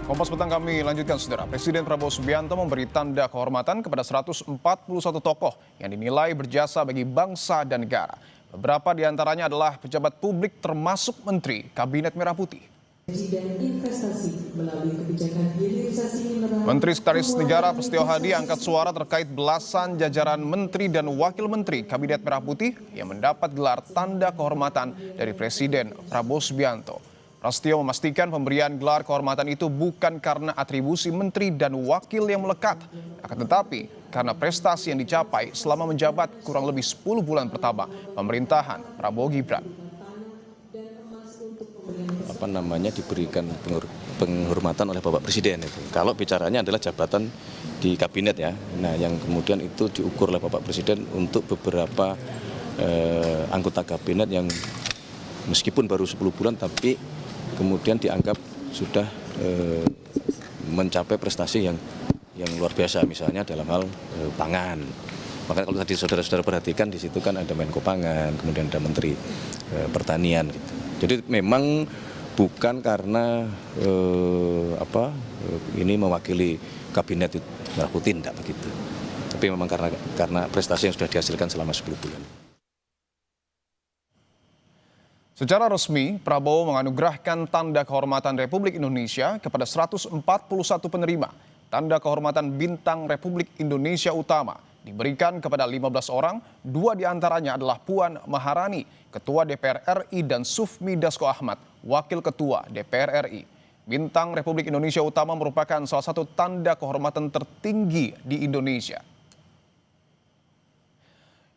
Kompas Petang kami lanjutkan, saudara. Presiden Prabowo Subianto memberi tanda kehormatan kepada 141 tokoh yang dinilai berjasa bagi bangsa dan negara. Beberapa di antaranya adalah pejabat publik termasuk Menteri Kabinet Merah Putih. Menteri Sekretaris Negara Prasetyo Hadi angkat suara terkait belasan jajaran menteri dan wakil menteri Kabinet Merah Putih yang mendapat gelar tanda kehormatan dari Presiden Prabowo Subianto. Prasetyo memastikan pemberian gelar kehormatan itu bukan karena atribusi menteri dan wakil yang melekat, akan tetapi karena prestasi yang dicapai selama menjabat kurang lebih 10 bulan pertama pemerintahan Prabowo Gibran. Diberikan penghormatan oleh Bapak Presiden itu. Kalau bicaranya adalah jabatan di kabinet ya. Nah, yang kemudian itu diukur oleh Bapak Presiden untuk beberapa anggota kabinet yang meskipun baru 10 bulan tapi kemudian dianggap sudah mencapai prestasi yang luar biasa, misalnya dalam hal pangan. Maka kalau tadi saudara-saudara perhatikan di situ kan ada Menko Pangan, kemudian ada Menteri Pertanian gitu. Jadi memang bukan karena ini mewakili kabinet Merah Putih, tidak begitu. Tapi memang karena prestasi yang sudah dihasilkan selama 10 bulan. Secara resmi, Prabowo menganugerahkan tanda kehormatan Republik Indonesia kepada 141 penerima. Tanda kehormatan Bintang Republik Indonesia Utama diberikan kepada 15 orang, 2 diantaranya adalah Puan Maharani, Ketua DPR RI, dan Sufmi Dasko Ahmad, Wakil Ketua DPR RI. Bintang Republik Indonesia Utama merupakan salah satu tanda kehormatan tertinggi di Indonesia.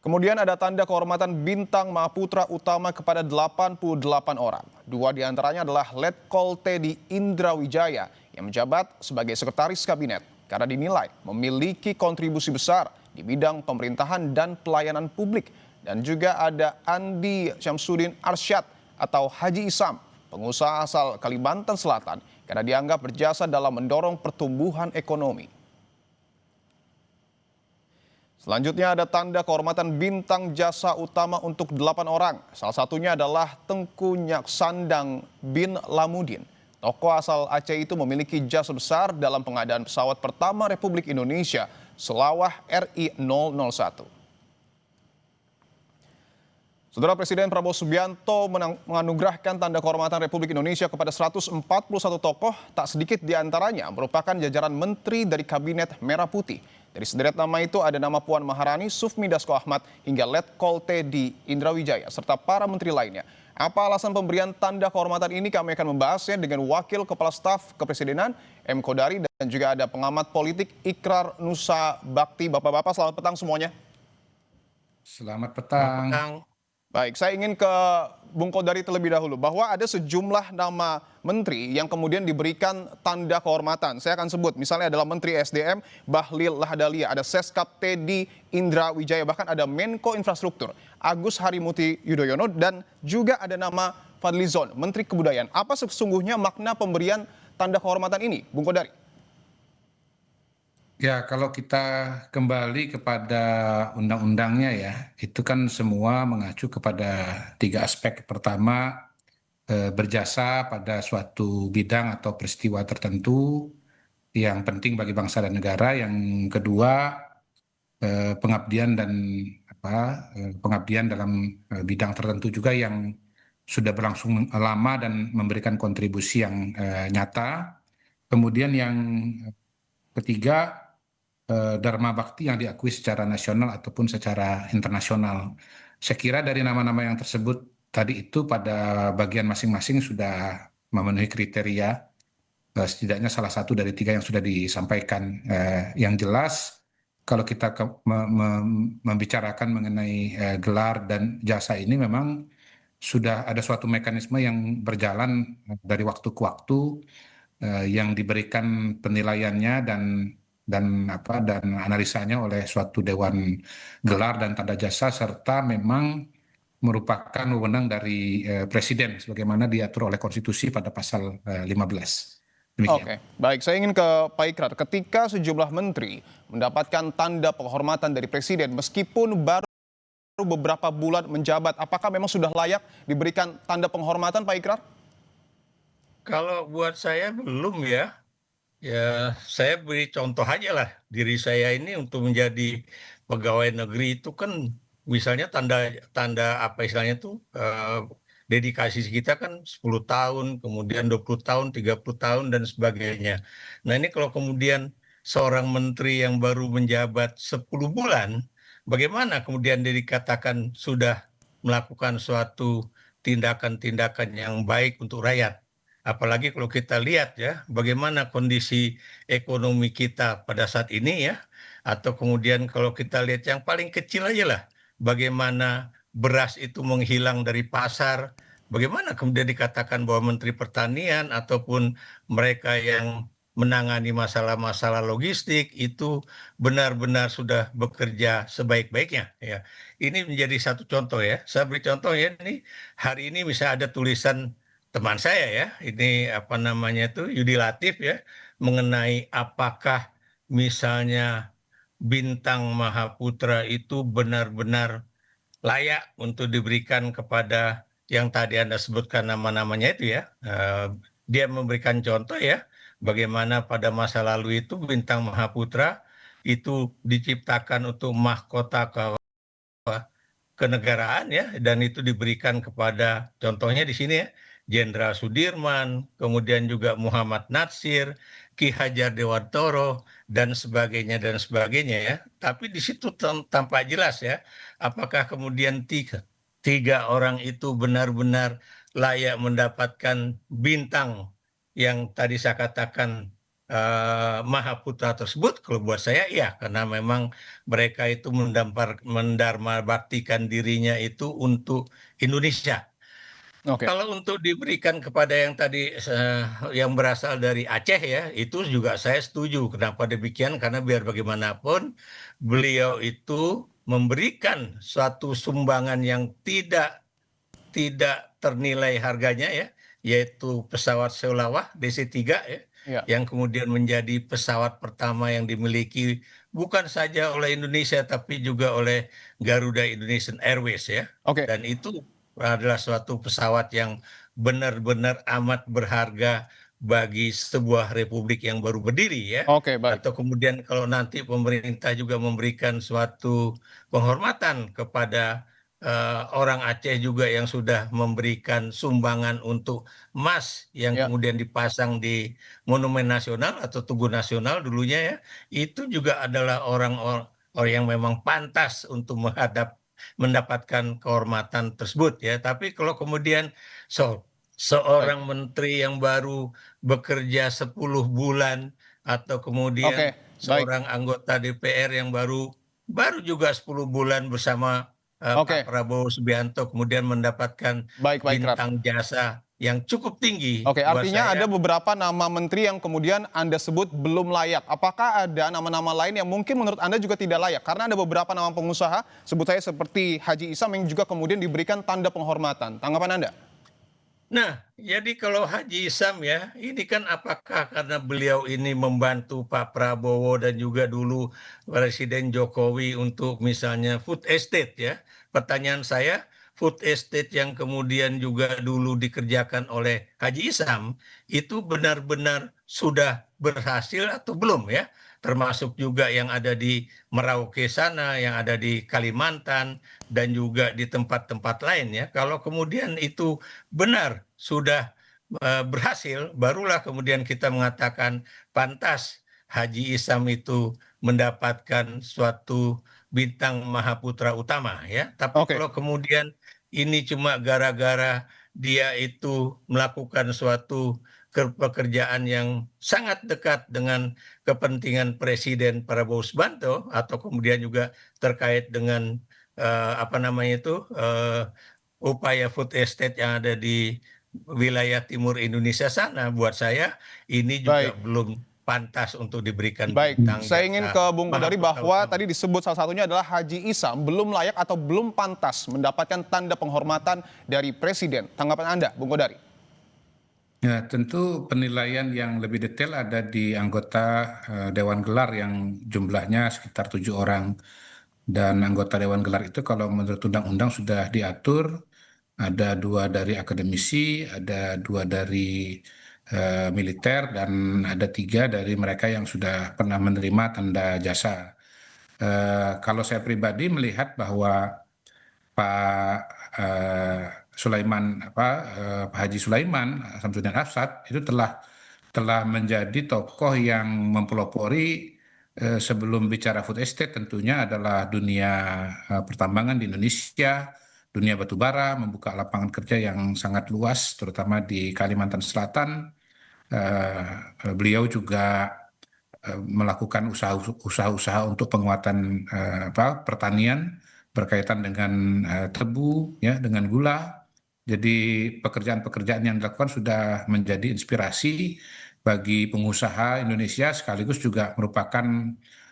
Kemudian ada tanda kehormatan Bintang Mahaputra Utama kepada 88 orang. 2 diantaranya adalah Letkol Teddy Indra Wijaya yang menjabat sebagai sekretaris kabinet karena dinilai memiliki kontribusi besar di bidang pemerintahan dan pelayanan publik. Dan juga ada Andi Syamsuddin Arsyad atau Haji Isam, pengusaha asal Kalimantan Selatan, karena dianggap berjasa dalam mendorong pertumbuhan ekonomi. Selanjutnya ada tanda kehormatan Bintang Jasa Utama untuk 8 orang. Salah satunya adalah Tengku Nyaksandang bin Lamudin. Tokoh asal Aceh itu memiliki jasa besar dalam pengadaan pesawat pertama Republik Indonesia, Selawah RI-001. Saudara, Presiden Prabowo Subianto menganugerahkan tanda kehormatan Republik Indonesia kepada 141 tokoh, tak sedikit diantaranya merupakan jajaran menteri dari Kabinet Merah Putih. Dari sederet nama itu ada nama Puan Maharani, Sufmi Dasko Ahmad, hingga Letkol Teddy Indra Wijaya, serta para menteri lainnya. Apa alasan pemberian tanda kehormatan ini? Kami akan membahasnya dengan Wakil Kepala Staf Kepresidenan M. Kodari dan juga ada pengamat politik Ikrar Nusa Bakti. Bapak-bapak, selamat petang semuanya. Selamat petang. Baik, saya ingin ke Bung Kodari terlebih dahulu, bahwa ada sejumlah nama menteri yang kemudian diberikan tanda kehormatan. Saya akan sebut, misalnya adalah Menteri SDM Bahlil Lahadalia, ada Seskap Teddy Indra Wijaya, bahkan ada Menko Infrastruktur Agus Harimurti Yudhoyono, dan juga ada nama Fadlizon, Menteri Kebudayaan. Apa sesungguhnya makna pemberian tanda kehormatan ini, Bung Kodari? Ya, kalau kita kembali kepada undang-undangnya ya, itu kan semua mengacu kepada 3 aspek. Pertama, berjasa pada suatu bidang atau peristiwa tertentu yang penting bagi bangsa dan negara. Yang kedua, pengabdian dalam bidang tertentu juga yang sudah berlangsung lama dan memberikan kontribusi yang nyata. Kemudian yang ketiga, Dharma Bakti yang diakui secara nasional ataupun secara internasional. Saya kira dari nama-nama yang tersebut tadi itu pada bagian masing-masing sudah memenuhi kriteria, setidaknya salah satu dari 3 yang sudah disampaikan. Yang jelas kalau kita membicarakan mengenai gelar dan jasa ini, memang sudah ada suatu mekanisme yang berjalan dari waktu ke waktu, yang diberikan penilaiannya dan analisanya oleh suatu dewan gelar dan tanda jasa, serta memang merupakan wewenang dari presiden sebagaimana diatur oleh konstitusi pada pasal 15. Demikian. Oke, baik. Saya ingin ke Pak Ikrar. Ketika sejumlah menteri mendapatkan tanda penghormatan dari presiden, meskipun baru beberapa bulan menjabat, apakah memang sudah layak diberikan tanda penghormatan, Pak Ikrar? Kalau buat saya belum ya. Ya, saya beri contoh aja lah. Diri saya ini untuk menjadi pegawai negeri itu kan misalnya tanda tanda apa istilahnya tuh dedikasi kita kan 10 tahun, kemudian 20 tahun, 30 tahun dan sebagainya. Nah, ini kalau kemudian seorang menteri yang baru menjabat 10 bulan, bagaimana kemudian dia dikatakan sudah melakukan suatu tindakan-tindakan yang baik untuk rakyat? Apalagi kalau kita lihat ya, bagaimana kondisi ekonomi kita pada saat ini ya, atau kemudian kalau kita lihat yang paling kecil aja lah, bagaimana beras itu menghilang dari pasar, bagaimana kemudian dikatakan bahwa Menteri Pertanian ataupun mereka yang menangani masalah-masalah logistik itu benar-benar sudah bekerja sebaik-baiknya ya. Ini menjadi satu contoh ya. Saya beri contoh ya, ini hari ini misalnya ada tulisan teman saya ya, ini apa namanya itu Yudi Latif ya, mengenai apakah misalnya bintang Mahaputra itu benar-benar layak untuk diberikan kepada yang tadi Anda sebutkan nama-namanya itu ya. Dia memberikan contoh ya, bagaimana pada masa lalu itu bintang Mahaputra itu diciptakan untuk mahkota kenegaraan ya, dan itu diberikan kepada contohnya di sini ya Jenderal Sudirman, kemudian juga Muhammad Natsir, Ki Hajar Dewantoro dan sebagainya ya. Tapi di situ tampak jelas ya, apakah kemudian tiga orang itu benar-benar layak mendapatkan bintang yang tadi saya katakan Mahaputra tersebut. Kalau buat saya ya, karena memang mereka itu mendarmabaktikan dirinya itu untuk Indonesia. Oke. Kalau untuk diberikan kepada yang tadi yang berasal dari Aceh ya, itu juga saya setuju. Kenapa demikian? Karena biar bagaimanapun beliau itu memberikan suatu sumbangan yang tidak ternilai harganya ya, yaitu pesawat Seulawah DC-3 ya, Ya. yang kemudian menjadi pesawat pertama yang dimiliki bukan saja oleh Indonesia tapi juga oleh Garuda Indonesian Airways ya. Oke. Dan itu adalah suatu pesawat yang benar-benar amat berharga bagi sebuah republik yang baru berdiri ya. Oke, baik. Atau kemudian kalau nanti pemerintah juga memberikan suatu penghormatan kepada orang Aceh juga yang sudah memberikan sumbangan untuk emas yang Ya. kemudian dipasang di Monumen Nasional atau Tugu Nasional dulunya ya, itu juga adalah orang-orang yang memang pantas untuk mendapatkan kehormatan tersebut ya. Tapi kalau kemudian Baik. seorang menteri yang baru bekerja 10 bulan atau Oke, kemudian baik. seorang anggota DPR yang baru juga 10 bulan bersama Pak Oke. Prabowo Subianto kemudian mendapatkan Baik, baik, Rap. bintang jasa yang cukup tinggi Oke, buat artinya ada saya. beberapa nama menteri yang kemudian Anda sebut belum layak. Apakah ada nama-nama lain yang mungkin menurut Anda juga tidak layak? Karena ada beberapa nama pengusaha, sebut saya seperti Haji Isam yang juga kemudian diberikan tanda penghormatan. Tanggapan Anda? Nah, jadi kalau Haji Isam ya, ini kan apakah karena beliau ini membantu Pak Prabowo dan juga dulu Presiden Jokowi untuk misalnya food estate ya. Pertanyaan saya, food estate yang kemudian juga dulu dikerjakan oleh Haji Isam, itu benar-benar sudah berhasil atau belum ya? Termasuk juga yang ada di Merauke sana, yang ada di Kalimantan, dan juga di tempat-tempat lain ya. Kalau kemudian itu benar sudah berhasil, barulah kemudian kita mengatakan pantas Haji Isam itu mendapatkan suatu bintang Mahaputra utama ya. Tapi Oke. kalau kemudian ini cuma gara-gara dia itu melakukan suatu pekerjaan yang sangat dekat dengan kepentingan Presiden Prabowo Subianto atau kemudian juga terkait dengan apa namanya itu upaya food estate yang ada di wilayah timur Indonesia sana, buat saya ini juga Baik. belum pantas untuk diberikan Baik, bintang saya ingin jasa ke Bung Kodari Mahaputra bahwa utama. tadi disebut salah satunya adalah Haji Isam belum layak atau belum pantas mendapatkan tanda penghormatan dari Presiden. Tanggapan Anda, Bung Kodari? Ya, tentu penilaian yang lebih detail ada di anggota Dewan Gelar yang jumlahnya sekitar 7 orang. Dan anggota Dewan Gelar itu kalau menurut undang-undang sudah diatur, ada 2 dari akademisi, ada 2 dari militer dan ada 3 dari mereka yang sudah pernah menerima tanda jasa. Kalau saya pribadi melihat bahwa Pak Sulaiman Pak Haji Sulaiman Samsudin Hafsat itu telah menjadi tokoh yang mempelopori sebelum bicara food estate tentunya adalah dunia pertambangan di Indonesia, dunia batubara, membuka lapangan kerja yang sangat luas terutama di Kalimantan Selatan. Beliau juga melakukan usaha-usaha untuk penguatan pertanian berkaitan dengan tebu, ya, dengan gula. Jadi pekerjaan-pekerjaan yang dilakukan sudah menjadi inspirasi bagi pengusaha Indonesia sekaligus juga merupakan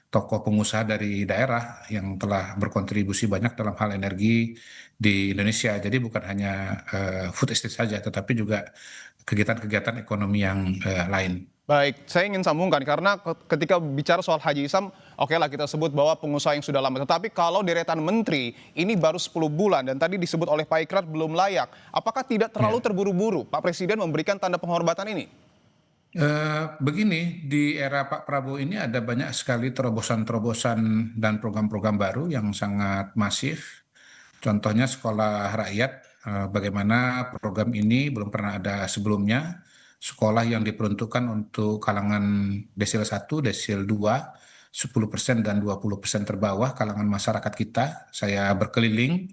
tokoh pengusaha dari daerah yang telah berkontribusi banyak dalam hal energi di Indonesia. Jadi bukan hanya food estate saja, tetapi juga kegiatan-kegiatan ekonomi yang lain. Baik, saya ingin sambungkan karena ketika bicara soal Haji Isam, oke lah kita sebut bahwa pengusaha yang sudah lama. Tetapi kalau deretan menteri ini baru 10 bulan dan tadi disebut oleh Pak Ikrar belum layak. Apakah tidak terlalu terburu-buru Pak Presiden memberikan tanda penghormatan ini? Begini, di era Pak Prabowo ini ada banyak sekali terobosan-terobosan dan program-program baru yang sangat masif. Contohnya sekolah rakyat, bagaimana program ini belum pernah ada sebelumnya. Sekolah yang diperuntukkan untuk kalangan desil 1, desil 2, 10% dan 20% terbawah kalangan masyarakat kita. Saya berkeliling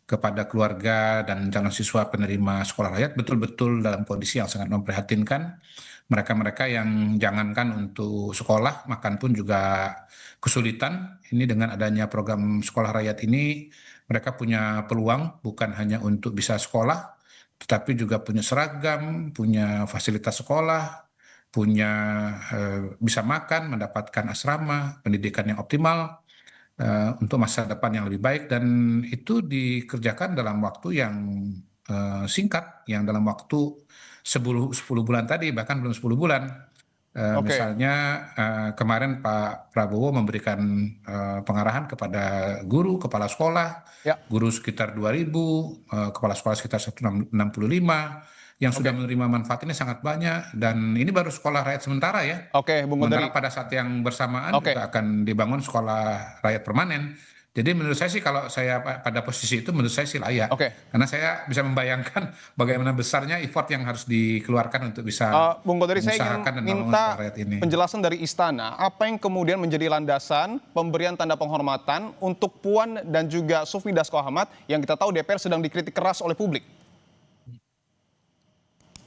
kepada keluarga dan calon siswa penerima sekolah rakyat betul-betul dalam kondisi yang sangat memprihatinkan. Mereka-mereka yang jangankan untuk sekolah, makan pun juga kesulitan. Ini dengan adanya program sekolah rakyat ini, mereka punya peluang bukan hanya untuk bisa sekolah, tetapi juga punya seragam, punya fasilitas sekolah, punya bisa makan, mendapatkan asrama, pendidikan yang optimal untuk masa depan yang lebih baik, dan itu dikerjakan dalam waktu yang singkat, yang dalam waktu 10 bulan tadi, bahkan belum 10 bulan. Oke, Misalnya kemarin Pak Prabowo memberikan pengarahan kepada guru, kepala sekolah, ya, guru sekitar 2.000, kepala sekolah sekitar 165, yang sudah oke. menerima manfaat ini sangat banyak, dan ini baru sekolah rakyat sementara ya. Oke, Bung Sementara Kodari. pada saat yang bersamaan Oke, juga akan dibangun sekolah rakyat permanen. Jadi menurut saya sih kalau saya pada posisi itu menurut saya sih layak. oke. Karena saya bisa membayangkan bagaimana besarnya effort yang harus dikeluarkan untuk bisa Bung Kodari, saya ingin mengusahakan dan membangun sekolah minta rakyat ini. penjelasan dari Istana. Apa yang kemudian menjadi landasan pemberian tanda penghormatan untuk Puan dan juga Sufmi Dasko Ahmad yang kita tahu DPR sedang dikritik keras oleh publik?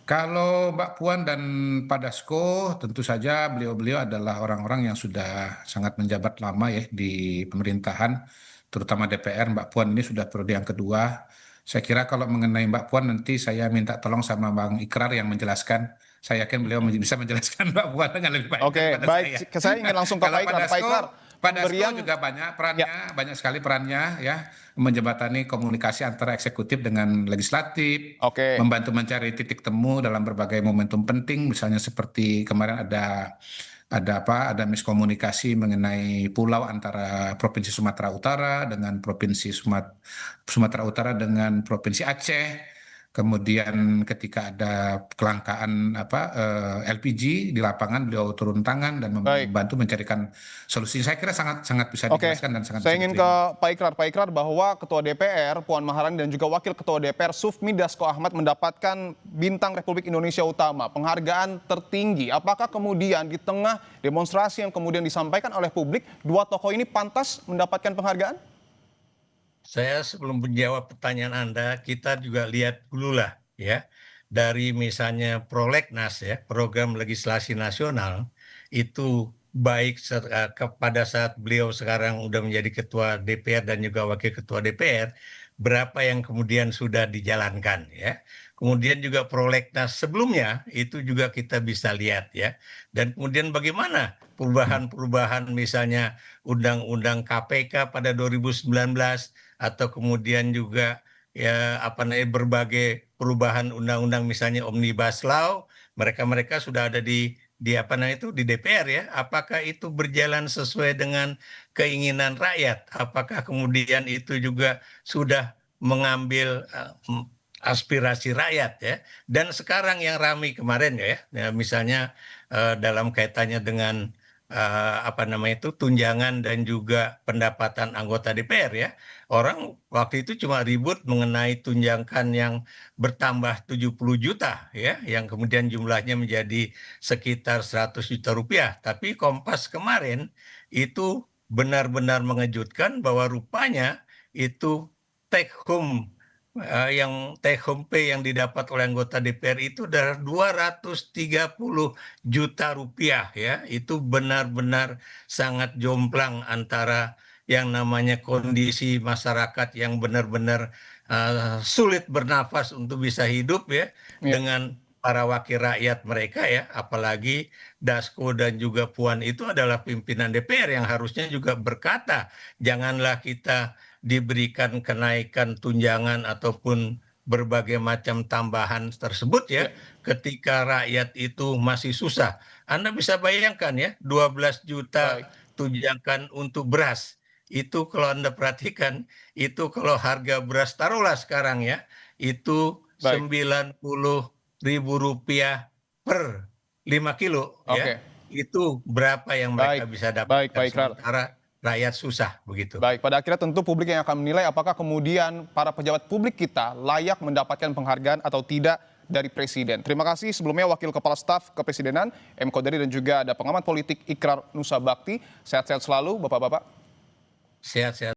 Kalau Mbak Puan dan Pak Dasko, tentu saja beliau-beliau adalah orang-orang yang sudah sangat menjabat lama ya di pemerintahan, terutama DPR. Mbak Puan ini sudah periode yang kedua. Saya kira kalau mengenai Mbak Puan nanti saya minta tolong sama Bang Ikrar yang menjelaskan. Saya yakin beliau bisa menjelaskan Mbak Puan dengan lebih baik Oke, daripada saya. baik. Saya ingin langsung ke Kalau Pak Ikrar. Pak Ikrar, Pak Dasko pemberian juga banyak perannya, ya, banyak sekali perannya ya, menjembatani komunikasi antara eksekutif dengan legislatif, oke, membantu mencari titik temu dalam berbagai momentum penting, misalnya seperti kemarin ada miskomunikasi mengenai pulau antara Provinsi Sumatera Utara dengan Sumatera Utara dengan Provinsi Aceh. Kemudian ketika ada kelangkaan LPG di lapangan, beliau turun tangan dan baik. membantu mencarikan solusi. Saya kira sangat sangat bisa Oke, dijelaskan dan sangat saya bisa ingin ke diterima. Pak Ikrar. Pak Ikrar, bahwa Ketua DPR Puan Maharani dan juga Wakil Ketua DPR Sufmi Dasko Ahmad mendapatkan Bintang Republik Indonesia Utama, penghargaan tertinggi. Apakah kemudian di tengah demonstrasi yang kemudian disampaikan oleh publik, dua tokoh ini pantas mendapatkan penghargaan? Saya sebelum menjawab pertanyaan Anda, kita juga lihat dulu lah ya, dari misalnya Prolegnas ya, Program Legislasi Nasional, itu baik pada saat beliau sekarang udah menjadi Ketua DPR dan juga Wakil Ketua DPR, berapa yang kemudian sudah dijalankan ya. Kemudian juga Prolegnas sebelumnya itu juga kita bisa lihat ya. Dan kemudian bagaimana perubahan-perubahan misalnya Undang-Undang KPK pada 2019, atau kemudian juga ya berbagai perubahan undang-undang misalnya Omnibus Law, mereka sudah ada di di DPR ya. Apakah itu berjalan sesuai dengan keinginan rakyat? Apakah kemudian itu juga sudah mengambil aspirasi rakyat ya. Dan sekarang yang ramai kemarin ya misalnya dalam kaitannya dengan apa namanya itu tunjangan dan juga pendapatan anggota DPR ya. Orang waktu itu cuma ribut mengenai tunjangan yang bertambah 70 juta ya, yang kemudian jumlahnya menjadi sekitar 100 juta rupiah. Tapi Kompas kemarin itu benar-benar mengejutkan bahwa rupanya itu take home yang take home pay yang didapat oleh anggota DPR itu adalah 230 juta rupiah ya. Itu benar-benar sangat jomplang antara yang namanya kondisi masyarakat yang benar-benar sulit bernafas untuk bisa hidup ya Iya. dengan para wakil rakyat mereka ya, apalagi Dasko dan juga Puan itu adalah pimpinan DPR yang harusnya juga berkata, janganlah kita diberikan kenaikan tunjangan ataupun berbagai macam tambahan tersebut ya, Iya. ketika rakyat itu masih susah. Anda bisa bayangkan ya, 12 juta Baik. tunjangan untuk beras. Itu kalau Anda perhatikan, itu kalau harga beras taruhlah sekarang ya, itu Baik. 90.000 rupiah per 5 kilo ya. Oke. Itu berapa yang Baik. mereka bisa Baik, dapatkan Pak Ikrar. sementara rakyat susah begitu. Baik, pada akhirnya tentu publik yang akan menilai apakah kemudian para pejabat publik kita layak mendapatkan penghargaan atau tidak dari Presiden. Terima kasih sebelumnya Wakil Kepala Staf Kepresidenan M. Kodari dan juga ada pengamat politik Ikrar Nusa Bakti. Sehat-sehat selalu Bapak-Bapak. Sehat-sehat.